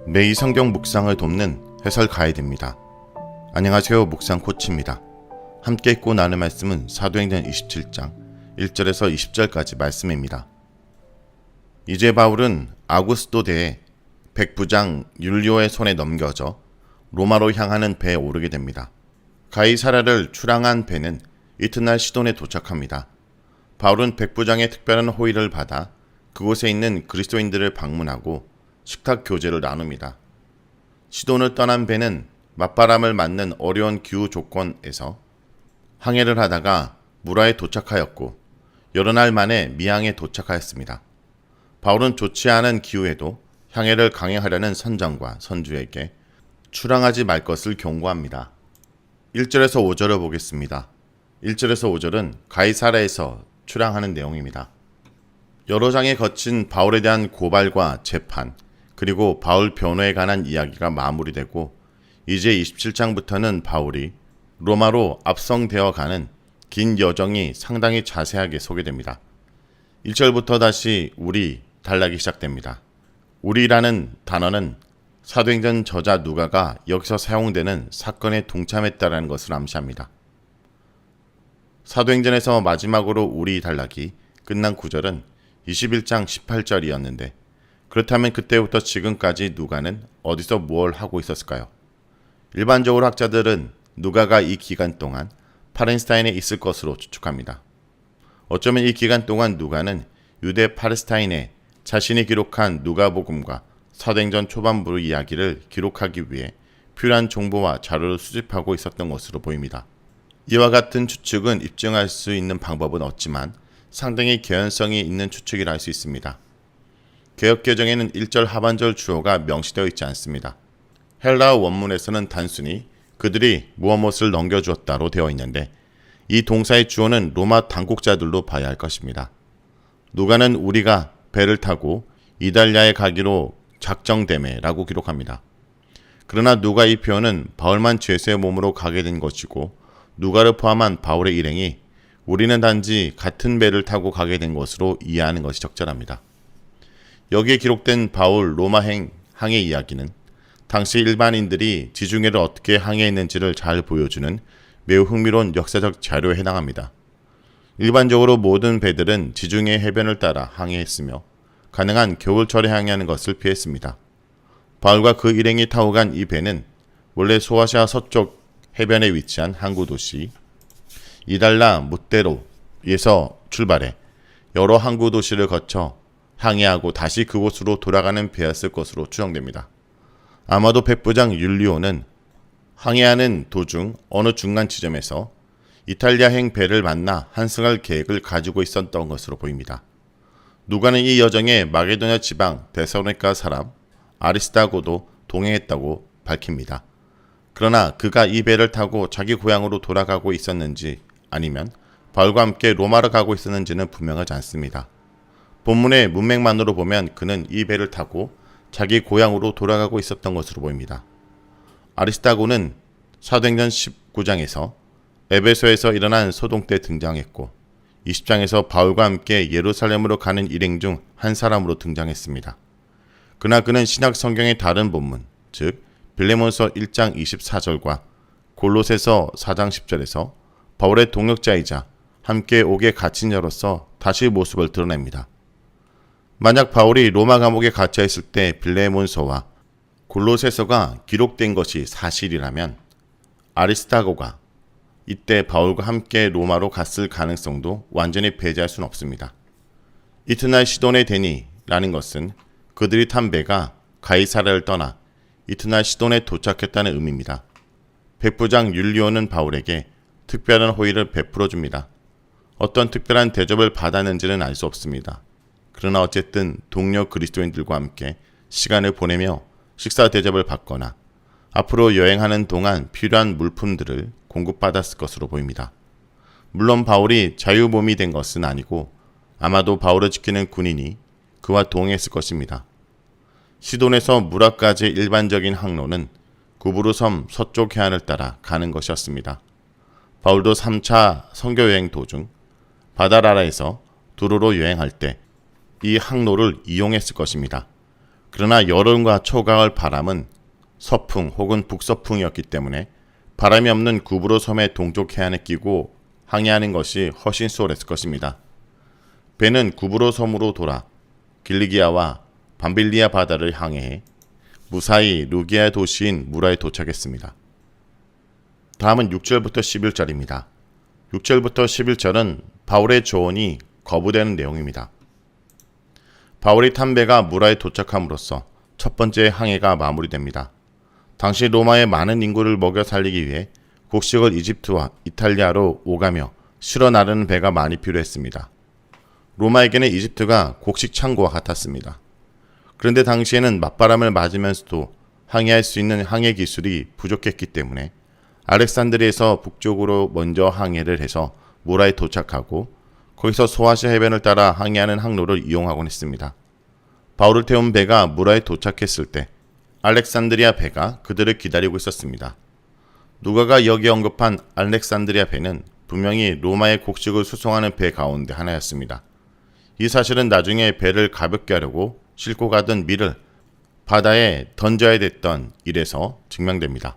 매일 성경 묵상을 돕는 해설 가이드입니다. 안녕하세요. 묵상 코치입니다. 함께 읽고 나눌 말씀은 사도행전 27장 1절에서 20절까지 말씀입니다. 이제 바울은 아구스도 대에 백부장 율리오의 손에 넘겨져 로마로 향하는 배에 오르게 됩니다. 가이사랴를 출항한 배는 이튿날 시돈에 도착합니다. 바울은 백부장의 특별한 호의를 받아 그곳에 있는 그리스도인들을 방문하고 식탁 교제를 나눕니다. 시돈을 떠난 배는 맞바람을 맞는 어려운 기후 조건에서 항해를 하다가 무라에 도착하였고 여러 날 만에 미항에 도착하였습니다. 바울은 좋지 않은 기후에도 항해를 강행하려는 선장과 선주에게 출항하지 말 것을 경고합니다. 1절에서 5절을 보겠습니다. 1절에서 5절은 가이사랴에서 출항하는 내용입니다. 여러 장에 거친 바울에 대한 고발과 재판, 그리고 바울 변호에 관한 이야기가 마무리되고 이제 27장부터는 바울이 로마로 압송되어 가는 긴 여정이 상당히 자세하게 소개됩니다. 1절부터 다시 우리 단락이 시작됩니다. 우리라는 단어는 사도행전 저자 누가가 여기서 사용되는 사건에 동참했다는 것을 암시합니다. 사도행전에서 마지막으로 우리 단락이 끝난 구절은 21장 18절이었는데 그렇다면 그때부터 지금까지 누가는 어디서 뭘 하고 있었을까요? 일반적으로 학자들은 누가가 이 기간 동안 팔레스타인에 있을 것으로 추측합니다. 어쩌면 이 기간 동안 누가는 유대 팔레스타인에 자신이 기록한 누가복음과 사도행전 초반부 이야기를 기록하기 위해 필요한 정보와 자료를 수집하고 있었던 것으로 보입니다. 이와 같은 추측은 입증할 수 있는 방법은 없지만 상당히 개연성이 있는 추측이라 할 수 있습니다. 개역개정에는 1절 하반절 주어가 명시되어 있지 않습니다. 헬라어 원문에서는 단순히 그들이 무엇을 넘겨주었다로 되어 있는데 이 동사의 주어는 로마 당국자들로 봐야 할 것입니다. 누가는 우리가 배를 타고 이달리아에 가기로 작정되매라고 기록합니다. 그러나 누가 이 표현은 바울만 죄수의 몸으로 가게 된 것이고 누가를 포함한 바울의 일행이 우리는 단지 같은 배를 타고 가게 된 것으로 이해하는 것이 적절합니다. 여기에 기록된 바울 로마행 항해 이야기는 당시 일반인들이 지중해를 어떻게 항해했는지를 잘 보여주는 매우 흥미로운 역사적 자료에 해당합니다. 일반적으로 모든 배들은 지중해 해변을 따라 항해했으며 가능한 겨울철에 항해하는 것을 피했습니다. 바울과 그 일행이 타고 간 이 배는 원래 소아시아 서쪽 해변에 위치한 항구 도시 이달라 무테로에서 출발해 여러 항구 도시를 거쳐 항해하고 다시 그곳으로 돌아가는 배였을 것으로 추정됩니다. 아마도 백부장 율리오는 항해하는 도중 어느 중간 지점에서 이탈리아행 배를 만나 한승할 계획을 가지고 있었던 것으로 보입니다. 누가는 이 여정에 마게도냐 지방 데살로니가 사람 아리스다고도 동행했다고 밝힙니다. 그러나 그가 이 배를 타고 자기 고향으로 돌아가고 있었는지 아니면 바울과 함께 로마로 가고 있었는지는 분명하지 않습니다. 본문의 문맥만으로 보면 그는 이 배를 타고 자기 고향으로 돌아가고 있었던 것으로 보입니다. 아리스다고는 사도행전 19장에서 에베소에서 일어난 소동 때 등장했고 20장에서 바울과 함께 예루살렘으로 가는 일행 중 한 사람으로 등장했습니다. 그러나 그는 신약 성경의 다른 본문, 즉 빌레몬서 1장 24절과 골로새서 4장 10절에서 바울의 동역자이자 함께 옥에 갇힌 자로서 다시 모습을 드러냅니다. 만약 바울이 로마 감옥에 갇혀 있을 때 빌레몬서와 골로새서가 기록된 것이 사실이라면 아리스타고가 이때 바울과 함께 로마로 갔을 가능성도 완전히 배제할 수는 없습니다. 이튿날 시돈에 되니 라는 것은 그들이 탄 배가 가이사랴를 떠나 이튿날 시돈에 도착했다는 의미입니다. 백부장 율리오는 바울에게 특별한 호의를 베풀어 줍니다. 어떤 특별한 대접을 받았는지는 알 수 없습니다. 그러나 어쨌든 동료 그리스도인들과 함께 시간을 보내며 식사 대접을 받거나 앞으로 여행하는 동안 필요한 물품들을 공급받았을 것으로 보입니다. 물론 바울이 자유몸이 된 것은 아니고 아마도 바울을 지키는 군인이 그와 동행했을 것입니다. 시돈에서 무라까지의 일반적인 항로는 구브루 섬 서쪽 해안을 따라 가는 것이었습니다. 바울도 3차 선교여행 도중 바다라라에서 두로로 여행할 때 이 항로를 이용했을 것입니다. 그러나 여름과 초가을 바람은 서풍 혹은 북서풍이었기 때문에 바람이 없는 구브로 섬의 동쪽 해안에 끼고 항해하는 것이 훨씬 수월했을 것입니다. 배는 구브로 섬으로 돌아 길리기아와 밤빌리아 바다를 항해해 무사히 루기아 도시인 무라에 도착했습니다. 다음은 6절부터 11절입니다. 6절부터 11절은 바울의 조언이 거부되는 내용입니다. 바울이 탄 배가 무라에 도착함으로써 첫 번째 항해가 마무리됩니다. 당시 로마의 많은 인구를 먹여 살리기 위해 곡식을 이집트와 이탈리아로 오가며 실어 나르는 배가 많이 필요했습니다. 로마에게는 이집트가 곡식 창고와 같았습니다. 그런데 당시에는 맞바람을 맞으면서도 항해할 수 있는 항해 기술이 부족했기 때문에 알렉산드리에서 북쪽으로 먼저 항해를 해서 무라에 도착하고 거기서 소아시아 해변을 따라 항해하는 항로를 이용하곤 했습니다. 바울을 태운 배가 무라에 도착했을 때 알렉산드리아 배가 그들을 기다리고 있었습니다. 누가가 여기 언급한 알렉산드리아 배는 분명히 로마의 곡식을 수송하는 배 가운데 하나였습니다. 이 사실은 나중에 배를 가볍게 하려고 싣고 가던 밀을 바다에 던져야 됐던 일에서 증명됩니다.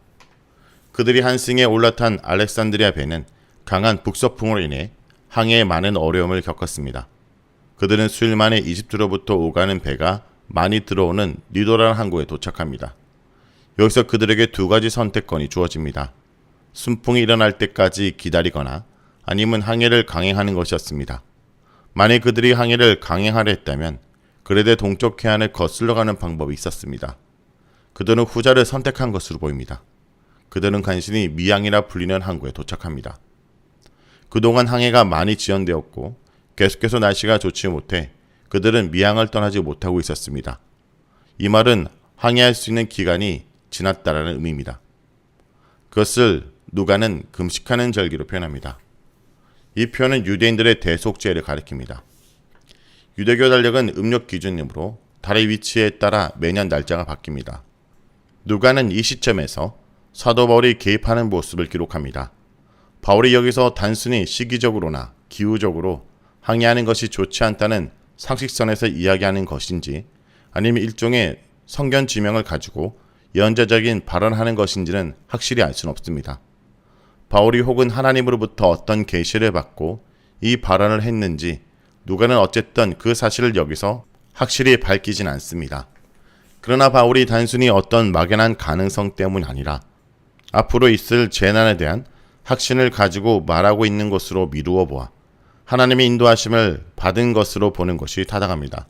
그들이 한승에 올라탄 알렉산드리아 배는 강한 북서풍으로 인해 항해에 많은 어려움을 겪었습니다. 그들은 수일 만에 이집트로부터 오가는 배가 많이 들어오는 니도라는 항구에 도착합니다. 여기서 그들에게 두 가지 선택권이 주어집니다. 순풍이 일어날 때까지 기다리거나 아니면 항해를 강행하는 것이었습니다. 만약 그들이 항해를 강행하려 했다면 그레데 동쪽 해안을 거슬러 가는 방법이 있었습니다. 그들은 후자를 선택한 것으로 보입니다. 그들은 간신히 미항이라 불리는 항구에 도착합니다. 그동안 항해가 많이 지연되었고 계속해서 날씨가 좋지 못해 그들은 미항을 떠나지 못하고 있었습니다. 이 말은 항해할 수 있는 기간이 지났다라는 의미입니다. 그것을 누가는 금식하는 절기로 표현합니다. 이 표현은 유대인들의 대속죄를 가리킵니다. 유대교 달력은 음력 기준이므로 달의 위치에 따라 매년 날짜가 바뀝니다. 누가는 이 시점에서 사도 바울이 개입하는 모습을 기록합니다. 바울이 여기서 단순히 시기적으로나 기후적으로 항해하는 것이 좋지 않다는 상식선에서 이야기하는 것인지 아니면 일종의 성견 지명을 가지고 연자적인 발언하는 것인지는 확실히 알 수는 없습니다. 바울이 혹은 하나님으로부터 어떤 계시를 받고 이 발언을 했는지 누가는 어쨌든 그 사실을 여기서 확실히 밝히진 않습니다. 그러나 바울이 단순히 어떤 막연한 가능성 때문이 아니라 앞으로 있을 재난에 대한 확신을 가지고 말하고 있는 것으로 미루어 보아 하나님의 인도하심을 받은 것으로 보는 것이 타당합니다.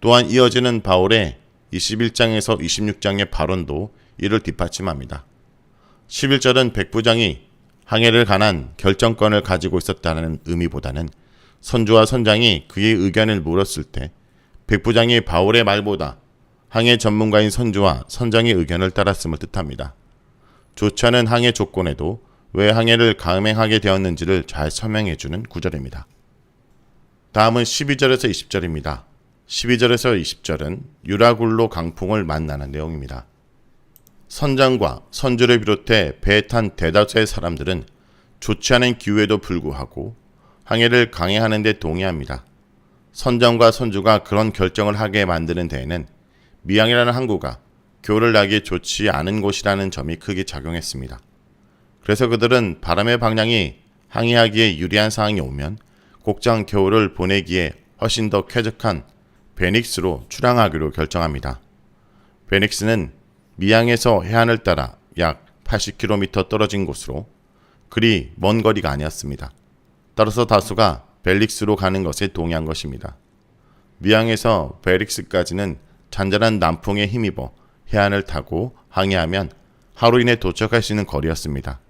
또한 이어지는 바울의 21장에서 26장의 발언도 이를 뒷받침합니다. 11절은 백부장이 항해를 관한 결정권을 가지고 있었다는 의미보다는 선주와 선장이 그의 의견을 물었을 때 백부장이 바울의 말보다 항해 전문가인 선주와 선장의 의견을 따랐음을 뜻합니다. 좋지 않은 항해 조건에도 왜 항해를 감행하게 되었는지를 잘 설명해주는 구절입니다. 다음은 12절에서 20절입니다. 12절에서 20절은 유라굴로 강풍을 만나는 내용입니다. 선장과 선주를 비롯해 배에 탄 대다수의 사람들은 좋지 않은 기후에도 불구하고 항해를 강행하는 데 동의합니다. 선장과 선주가 그런 결정을 하게 만드는 데에는 미항이라는 항구가 교를 나기 좋지 않은 곳이라는 점이 크게 작용했습니다. 그래서 그들은 바람의 방향이 항해하기에 유리한 상황이 오면 곡장 겨울을 보내기에 훨씬 더 쾌적한 베닉스로 출항하기로 결정합니다. 베닉스는 미항에서 해안을 따라 약 80km 떨어진 곳으로 그리 먼 거리가 아니었습니다. 따라서 다수가 벨릭스로 가는 것에 동의한 것입니다. 미항에서 벨릭스까지는 잔잔한 남풍에 힘입어 해안을 타고 항해하면 하루 이내 도착할 수 있는 거리였습니다.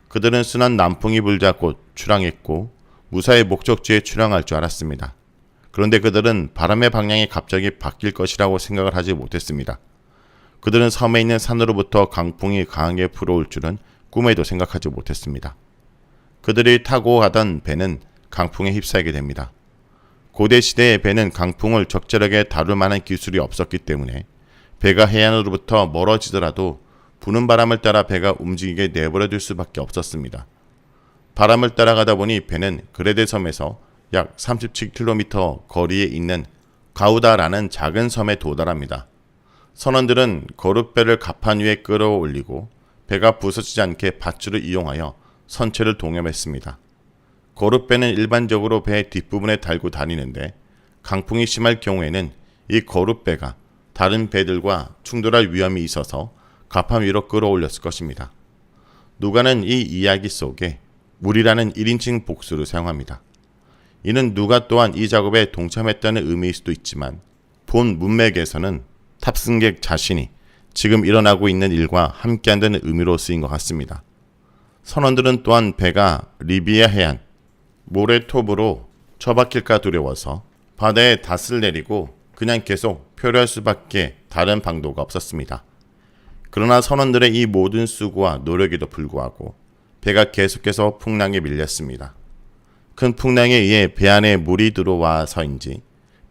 그들은 순한 남풍이 불자 곧 출항했고 무사히 목적지에 출항할 줄 알았습니다. 그런데 그들은 바람의 방향이 갑자기 바뀔 것이라고 생각을 하지 못했습니다. 그들은 섬에 있는 산으로부터 강풍이 강하게 불어올 줄은 꿈에도 생각하지 못했습니다. 그들이 타고 가던 배는 강풍에 휩싸이게 됩니다. 고대 시대의 배는 강풍을 적절하게 다룰 만한 기술이 없었기 때문에 배가 해안으로부터 멀어지더라도 부는 바람을 따라 배가 움직이게 내버려둘 수밖에 없었습니다. 바람을 따라가다 보니 배는 그레데 섬에서 약 37km 거리에 있는 가우다라는 작은 섬에 도달합니다. 선원들은 거룻배를 갑판 위에 끌어올리고 배가 부서지지 않게 밧줄을 이용하여 선체를 동염했습니다. 거룻배는 일반적으로 배 뒷부분에 달고 다니는데 강풍이 심할 경우에는 이 거룻배가 다른 배들과 충돌할 위험이 있어서 갑판 위로 끌어올렸을 것입니다. 누가는 이 이야기 속에 물이라는 1인칭 복수를 사용합니다. 이는 누가 또한 이 작업에 동참했다는 의미일 수도 있지만 본 문맥에서는 탑승객 자신이 지금 일어나고 있는 일과 함께한다는 의미로 쓰인 것 같습니다. 선원들은 또한 배가 리비아 해안 모레톱으로 처박힐까 두려워서 바다에 닷을 내리고 그냥 계속 표류할 수밖에 다른 방도가 없었습니다. 그러나 선원들의 이 모든 수고와 노력에도 불구하고 배가 계속해서 풍랑에 밀렸습니다. 큰 풍랑에 의해 배 안에 물이 들어와서인지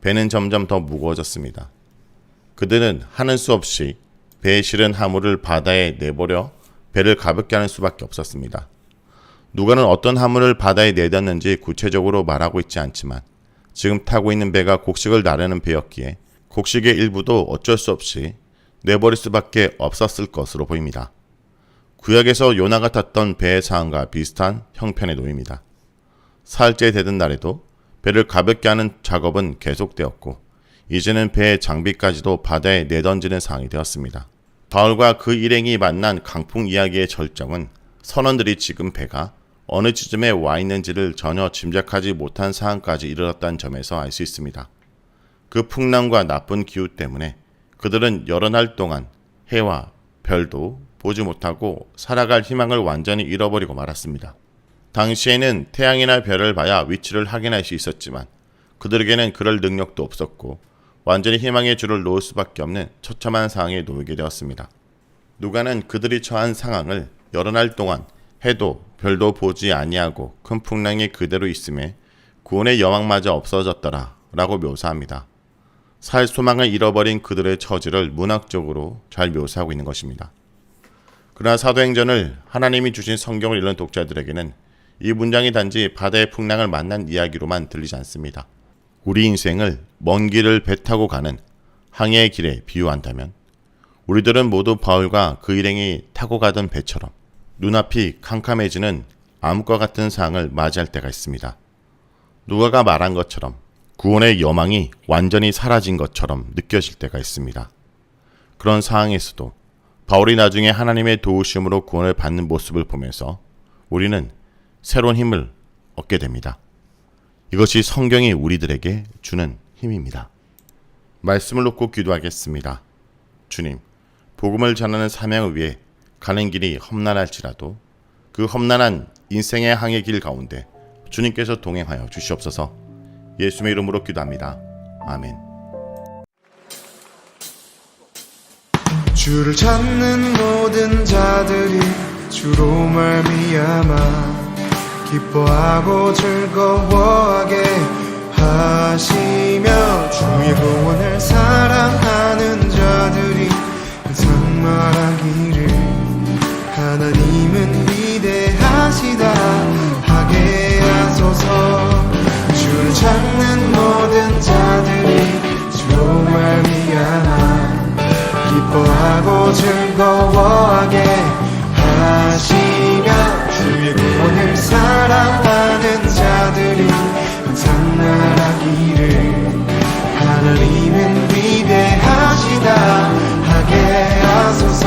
배는 점점 더 무거워졌습니다. 그들은 하는 수 없이 배에 실은 화물을 바다에 내버려 배를 가볍게 하는 수밖에 없었습니다. 누가는 어떤 화물을 바다에 내뒀는지 구체적으로 말하고 있지 않지만 지금 타고 있는 배가 곡식을 나르는 배였기에 곡식의 일부도 어쩔 수 없이 내버릴 수밖에 없었을 것으로 보입니다. 구약에서 요나가 탔던 배의 상황과 비슷한 형편에 놓입니다. 사흘째 되던 날에도 배를 가볍게 하는 작업은 계속되었고 이제는 배의 장비까지도 바다에 내던지는 상황이 되었습니다. 바울과 그 일행이 만난 강풍 이야기의 절정은 선원들이 지금 배가 어느 지점에 와 있는지를 전혀 짐작하지 못한 상황까지 이르렀다는 점에서 알 수 있습니다. 그 풍랑과 나쁜 기후 때문에 그들은 여러 날 동안 해와 별도 보지 못하고 살아갈 희망을 완전히 잃어버리고 말았습니다. 당시에는 태양이나 별을 봐야 위치를 확인할 수 있었지만 그들에게는 그럴 능력도 없었고 완전히 희망의 줄을 놓을 수밖에 없는 처참한 상황에 놓이게 되었습니다. 누가는 그들이 처한 상황을 여러 날 동안 해도 별도 보지 아니하고 큰 풍랑이 그대로 있음에 구원의 여망마저 없어졌더라 라고 묘사합니다. 살 소망을 잃어버린 그들의 처지를 문학적으로 잘 묘사하고 있는 것입니다. 그러나 사도행전을 하나님이 주신 성경을 읽는 독자들에게는 이 문장이 단지 바다의 풍랑을 만난 이야기로만 들리지 않습니다. 우리 인생을 먼 길을 배 타고 가는 항해의 길에 비유한다면 우리들은 모두 바울과 그 일행이 타고 가던 배처럼 눈앞이 캄캄해지는 암과 같은 상황을 맞이할 때가 있습니다. 누가가 말한 것처럼 구원의 여망이 완전히 사라진 것처럼 느껴질 때가 있습니다. 그런 상황에서도 바울이 나중에 하나님의 도우심으로 구원을 받는 모습을 보면서 우리는 새로운 힘을 얻게 됩니다. 이것이 성경이 우리들에게 주는 힘입니다. 말씀을 놓고 기도하겠습니다. 주님, 복음을 전하는 사명을 위해 가는 길이 험난할지라도 그 험난한 인생의 항해 길 가운데 주님께서 동행하여 주시옵소서. 예수님의 이름으로 기도합니다. 아멘. 주를 찾는 모든 자들이 주로 말미암아 기뻐하고 즐거워하게 하시며 주의 구원을 사랑하는 자들이 항상 말하기를 하나님은 위대하시다 하게 하소서. 주를 찾는 모든 자들이 주로 말미암아 기뻐하고 즐거워하게 하시며 주의 구원을 사랑하는 자들이 항상 말하기를 하나님은 위대하시다 하게 하소서.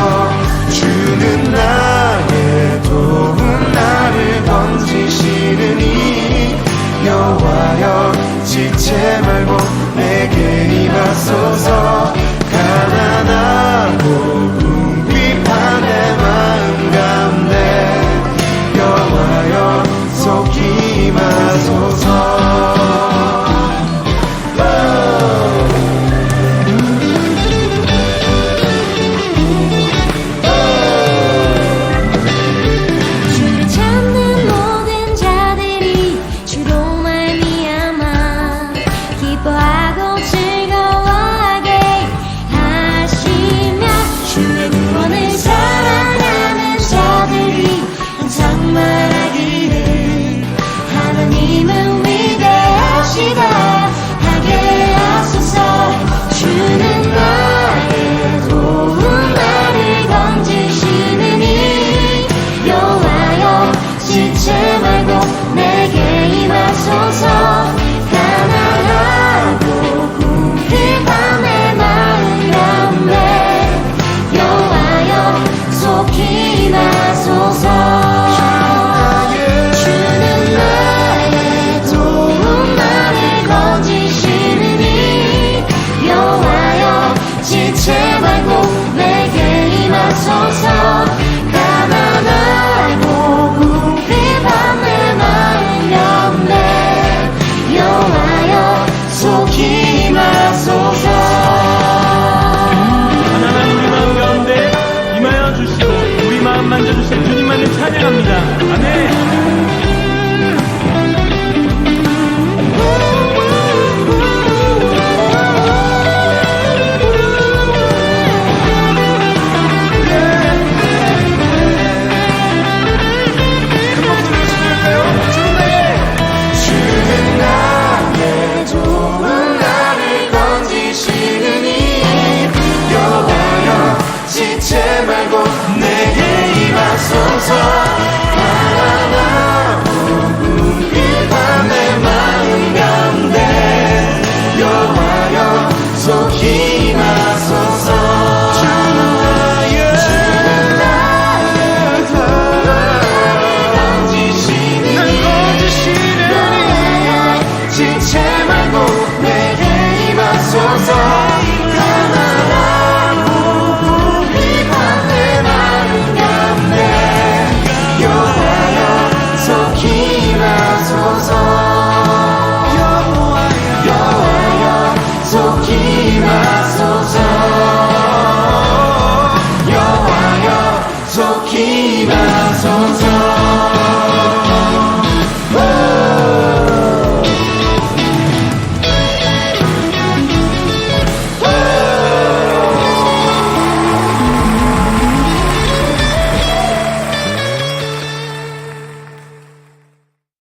주는 나의 도움 나를 건지시느니 여호와여 지체 말고 내게 임하소서. 가난하고 궁핍한 내 마음 가운데 여호와여 속히 임하소서. 주는 나의 임하소서